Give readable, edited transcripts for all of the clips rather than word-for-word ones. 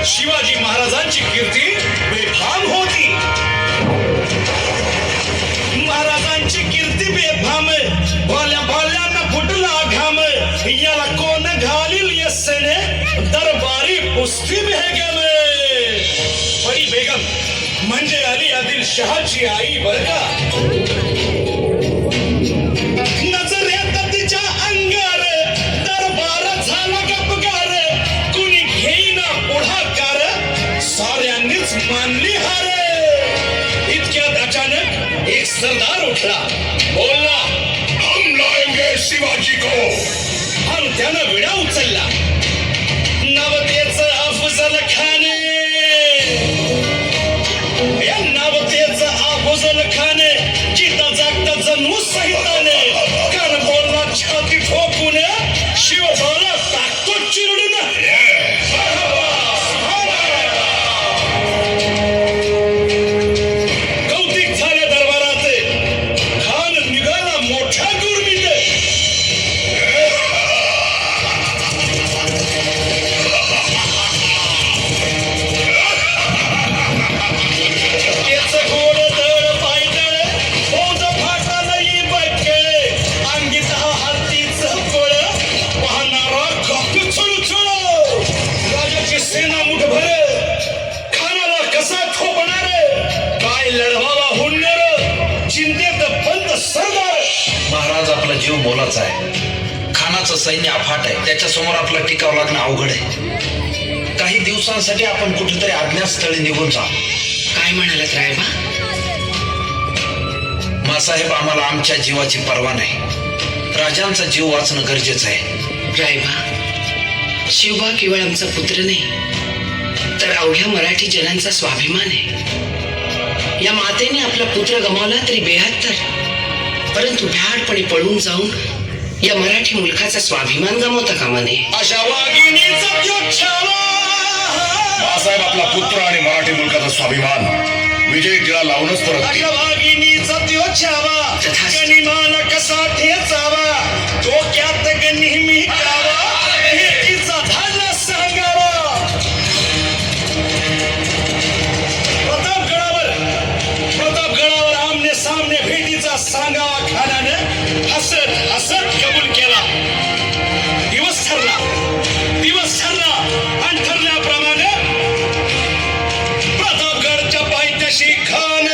शिवाजी महाराजांची कीर्ती बेफाम होती. महाराजांची कीर्ती बेफाम, भोल्या भोल्यांना फुटला घाम. याला कोण घालील यस्सेने, दरबारी कुस्ती बेगम. बडी बेगम म्हणजे अली आदिल शहाची आई बर का. नजरेत तिच्या अंगार दरबार झाला गपगार. कुणी घेईना पुढाकार, साऱ्यांनीच मानली हार. इतक्यात अचानक एक सरदार उठला, बोलला, हम लाएंगे शिवाजी को. आणि त्यानं विडा उचलला. नवतेच अफजल खान, या नवतेच अफजल खान जिता जागता जणू सहिताने. कान बोलला छाती ठोकून, शिवबाला टाकतो चिरडून. कौतिक झाल्या दरबारात. खान निघाला मोठ्या गुरमीत. त्याच गोड दळ पायदळ, फौज फाटालाही बक्कळ. अंगीत हत्तीचं फळ, पाहणारा खप छुळछुळ. राजाची सेना मुठभर, खानाला कसा ठोपणार. काय लढवावा हुंडर, चिंतेत बंद सरदार. महाराज आपला जीव मोलाचा आहे. खानाचं सैन्य अफाट आहे. त्याच्या समोर आपला टिकाव लागणं अवघड आहे. काही दिवसांसाठी आपण कुठेतरी अज्ञातस्थळी निघून जा. काय म्हणालात रायबा? मासाहेब, आम्हाला आमच्या जीवाची पर्वा नाही. राजांचा जीव वाचणं गरजेचं आहे. रायबा, शिवबा केवळ आमचा पुत्र नाही, तर अवघ्या मराठी जनांचा स्वाभिमान आहे. या मातेने आपला पुत्र गमावला तरी 72, परंतु भ्याडपणे पळून जाऊन या मराठी मुलखाचा स्वाभिमान गमावता कामा नये. अशा वाघिणीचा द्योच्छावा. बाळासाहेब, आपला पुत्र आणि मराठी मुलकाचा स्वाभिमान विजय टिळा लावूनच परत अशा वाघिणीचा द्योच्छावा. तथास्तु. गनिमाला कसा ठेचावा, डोक्यात नेहमी कावा. भेटीचा धाडला सांगावा. प्रतापगडावर आमने सामने भेटीचा सांगावा. खानानं हसत हसत कबूल केला. दिवस ठरला आणि ठरल्याप्रमाणे प्रतापगडच्या पायथ्याशी खान.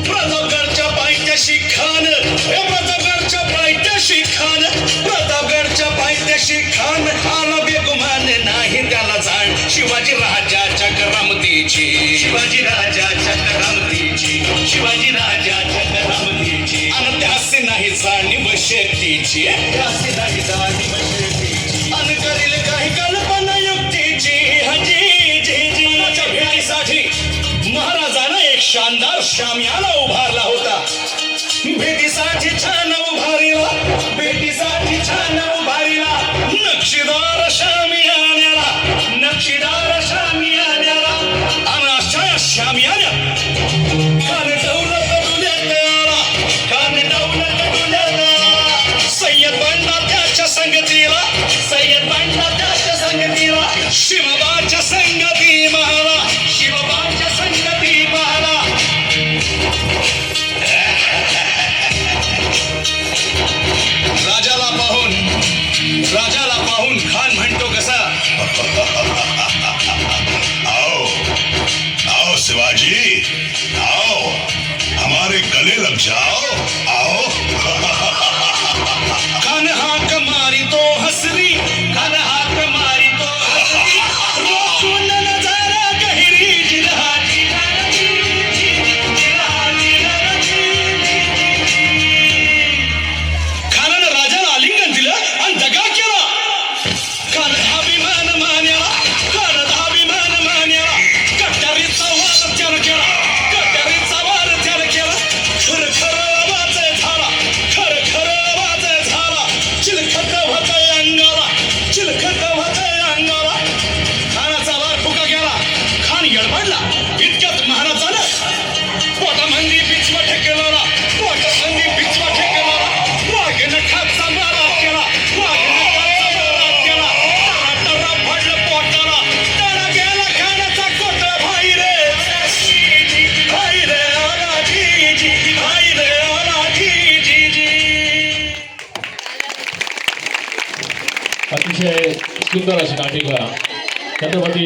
प्रतापगडच्या पायथ्याशी खान, प्रतापगडच्या पायथ्याशी खान, प्रतापगडच्या पायथ्याशी खान. आला बेगुमान नाही त्याला जाण, शिवाजी राजाच्या करामतीची. शिवाजी राजाच्या करामतीची. शिवाजी राजाच्या करामतीची. आणि त्यासी नाही जाणीव शक्तीची. त्यासी नाही जाणीव शक्तीची. आणि करील काही कल्पना युक्तीची. हजी जी जी. माझ्या भेटीसाठी महाराजानं एक शानदार शामियाना उभारला होता. भेटीसाठी छान उभारीला, भेटीसाठी छान उभारीला. नक्षीदार शामियान्याला, नक्षीदार शामियान्याला. आणि अशा शामियान्यात कान डौलत डुल्यात आला, कान डौलत डुल्यात आला. सय्यद बंडा त्याच्या संगतीला, सय्यद बंडा त्याच्या संगतीला. शिवबाच्या संगती मला, शिवबाच्या संगती मला. सुंदर अशी नाटिका छत्रपती